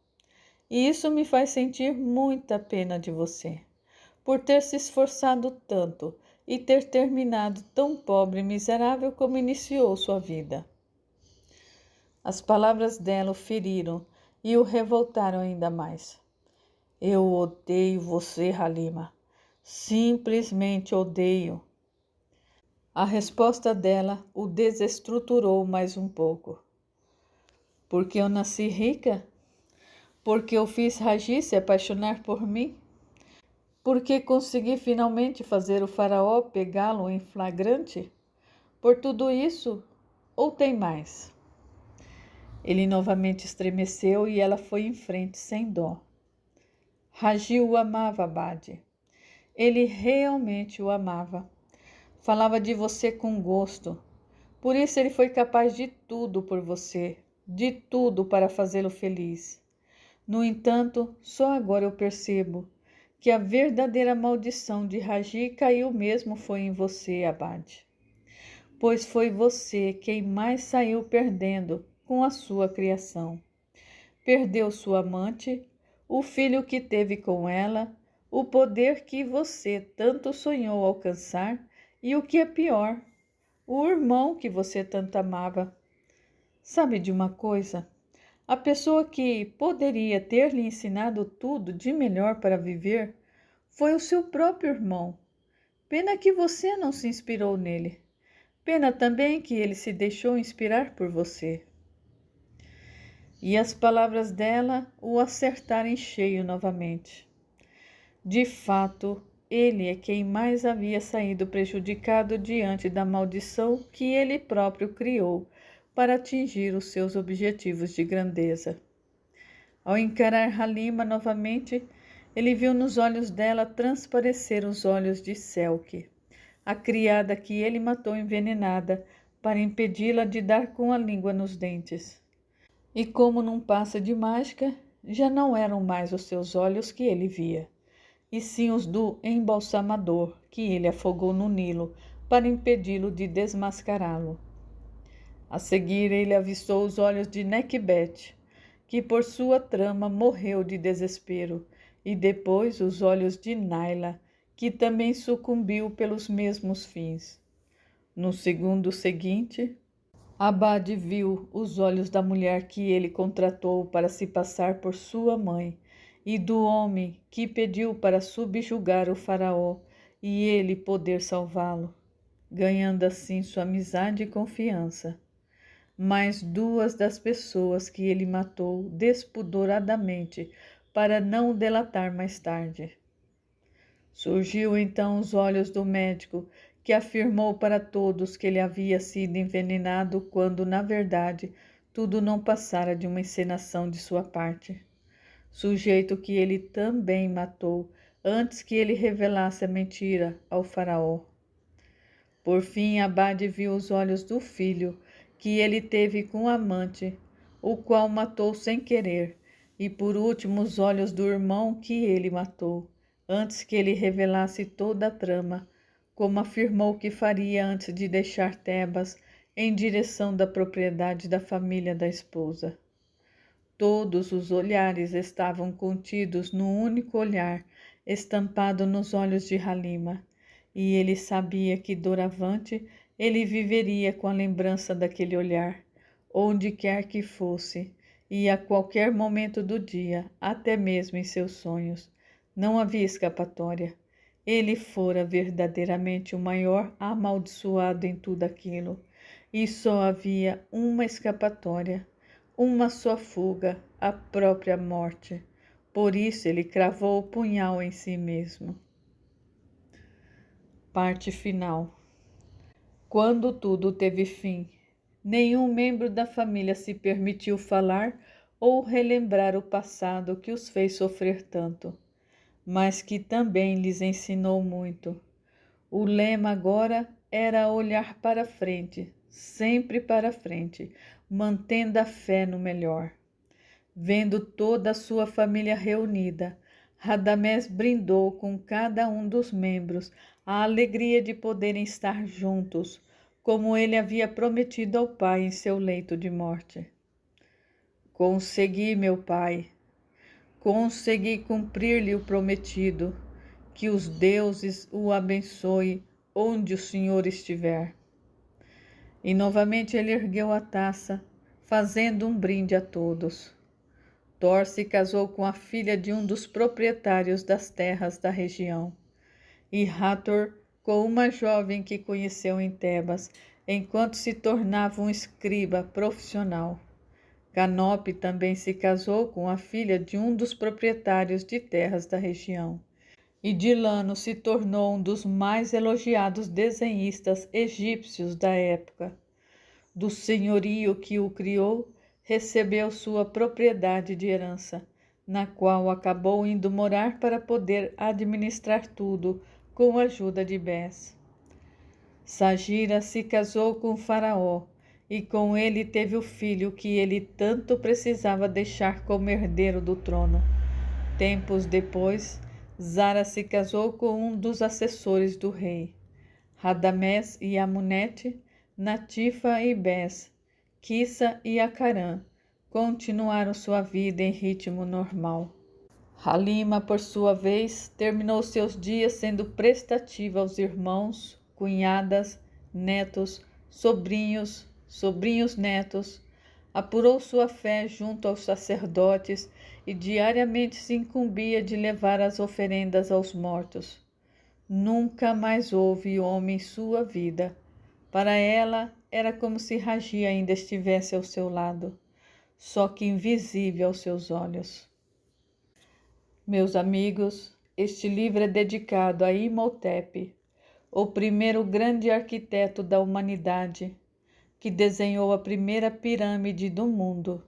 E isso me faz sentir muita pena de você, por ter se esforçado tanto e ter terminado tão pobre e miserável como iniciou sua vida. As palavras dela o feriram e o revoltaram ainda mais. Eu odeio você, Halima. Simplesmente odeio. A resposta dela o desestruturou mais um pouco. Porque eu nasci rica? Porque eu fiz Raji se apaixonar por mim? Porque consegui finalmente fazer o faraó pegá-lo em flagrante? Por tudo isso? Ou tem mais? Ele novamente estremeceu e ela foi em frente sem dó. Raji o amava, Abade. Ele realmente o amava. Falava de você com gosto. Por isso ele foi capaz de tudo por você, de tudo para fazê-lo feliz. No entanto, só agora eu percebo que a verdadeira maldição de Raji caiu mesmo foi em você, Abade. Pois foi você quem mais saiu perdendo com a sua criação. Perdeu sua amante, o filho que teve com ela, o poder que você tanto sonhou alcançar e o que é pior, o irmão que você tanto amava. Sabe de uma coisa? A pessoa que poderia ter lhe ensinado tudo de melhor para viver foi o seu próprio irmão. Pena que você não se inspirou nele. Pena também que ele se deixou inspirar por você. E as palavras dela o acertaram em cheio novamente. De fato, ele é quem mais havia saído prejudicado diante da maldição que ele próprio criou para atingir os seus objetivos de grandeza. Ao encarar Halima novamente, ele viu nos olhos dela transparecer os olhos de Selki, a criada que ele matou envenenada para impedi-la de dar com a língua nos dentes. E como num passe de mágica, já não eram mais os seus olhos que ele via, e sim os do embalsamador que ele afogou no Nilo para impedi-lo de desmascará-lo. A seguir, ele avistou os olhos de Nekhbet, que por sua trama morreu de desespero, e depois os olhos de Naila, que também sucumbiu pelos mesmos fins. No segundo seguinte, Abade viu os olhos da mulher que ele contratou para se passar por sua mãe, e do homem que pediu para subjugar o faraó e ele poder salvá-lo, ganhando assim sua amizade e confiança. Mas duas das pessoas que ele matou despudoradamente para não o delatar mais tarde. Surgiu então os olhos do médico, que afirmou para todos que ele havia sido envenenado quando, na verdade, tudo não passara de uma encenação de sua parte. Sujeito que ele também matou antes que ele revelasse a mentira ao faraó. Por fim, Abade viu os olhos do filho que ele teve com o amante, o qual matou sem querer, e por último os olhos do irmão que ele matou, antes que ele revelasse toda a trama, como afirmou que faria antes de deixar Tebas em direção da propriedade da família da esposa. Todos os olhares estavam contidos num único olhar, estampado nos olhos de Halima, e ele sabia que doravante ele viveria com a lembrança daquele olhar, onde quer que fosse, e a qualquer momento do dia, até mesmo em seus sonhos. Não havia escapatória. Ele fora verdadeiramente o maior amaldiçoado em tudo aquilo, e só havia uma escapatória, uma só fuga, a própria morte. Por isso ele cravou o punhal em si mesmo. Parte final. Quando tudo teve fim, nenhum membro da família se permitiu falar ou relembrar o passado que os fez sofrer tanto, mas que também lhes ensinou muito. O lema agora era olhar para frente, sempre para frente, mantendo a fé no melhor. Vendo toda a sua família reunida, Radamés brindou com cada um dos membros a alegria de poderem estar juntos, como ele havia prometido ao pai em seu leito de morte. Consegui, meu pai, consegui cumprir-lhe o prometido, que os deuses o abençoe onde o Senhor estiver. E novamente ele ergueu a taça, fazendo um brinde a todos. Thor se casou com a filha de um dos proprietários das terras da região, e Hathor com uma jovem que conheceu em Tebas, enquanto se tornava um escriba profissional. Canope também se casou com a filha de um dos proprietários de terras da região, e Dilano se tornou um dos mais elogiados desenhistas egípcios da época. Do senhorio que o criou, recebeu sua propriedade de herança, na qual acabou indo morar para poder administrar tudo com a ajuda de Bes. Sagira se casou com o faraó, e com ele teve o filho que ele tanto precisava deixar como herdeiro do trono. Tempos depois, Zara se casou com um dos assessores do rei. Radamés e Amunete, Natifa e Bes, Kissa e Acaran continuaram sua vida em ritmo normal. Halima, por sua vez, terminou seus dias sendo prestativa aos irmãos, cunhadas, netos, sobrinhos netos. Apurou sua fé junto aos sacerdotes e diariamente se incumbia de levar as oferendas aos mortos. Nunca mais houve homem em sua vida. Para ela, era como se Ragi ainda estivesse ao seu lado, só que invisível aos seus olhos. Meus amigos, este livro é dedicado a Imhotep, o primeiro grande arquiteto da humanidade, que desenhou a primeira pirâmide do mundo,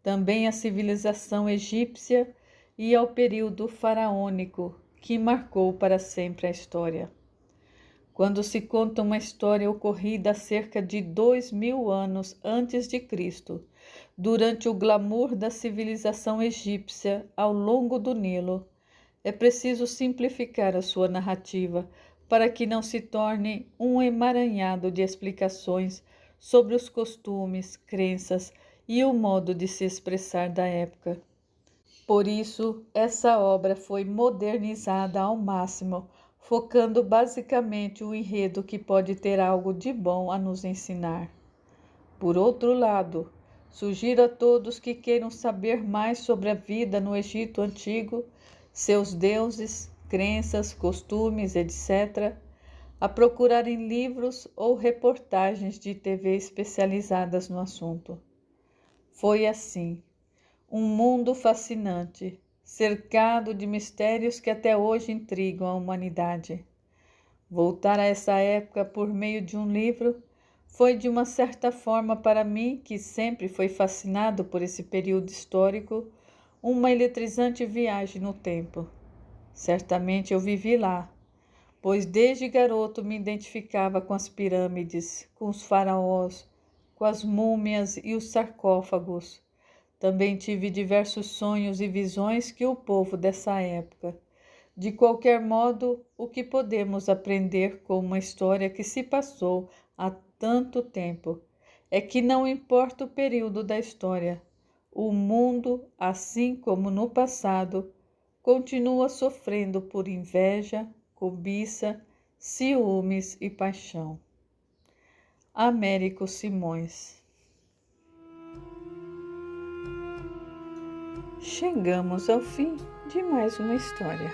também a civilização egípcia e ao período faraônico, que marcou para sempre a história. Quando se conta uma história ocorrida há cerca de 2000 anos antes de Cristo, durante o glamour da civilização egípcia ao longo do Nilo, é preciso simplificar a sua narrativa para que não se torne um emaranhado de explicações sobre os costumes, crenças e o modo de se expressar da época. Por isso, essa obra foi modernizada ao máximo, focando basicamente o enredo que pode ter algo de bom a nos ensinar. Por outro lado, sugiro a todos que queiram saber mais sobre a vida no Egito Antigo, seus deuses, crenças, costumes, etc., a procurarem livros ou reportagens de TV especializadas no assunto. Foi assim, um mundo fascinante, cercado de mistérios que até hoje intrigam a humanidade. Voltar a essa época por meio de um livro foi, de uma certa forma, para mim, que sempre foi fascinado por esse período histórico, uma eletrizante viagem no tempo. Certamente eu vivi lá, pois desde garoto me identificava com as pirâmides, com os faraós, com as múmias e os sarcófagos. Também tive diversos sonhos e visões que o povo dessa época. De qualquer modo, o que podemos aprender com uma história que se passou há tanto tempo é que não importa o período da história, o mundo, assim como no passado, continua sofrendo por inveja, cobiça, ciúmes e paixão. Américo Simões. Chegamos ao fim de mais uma história.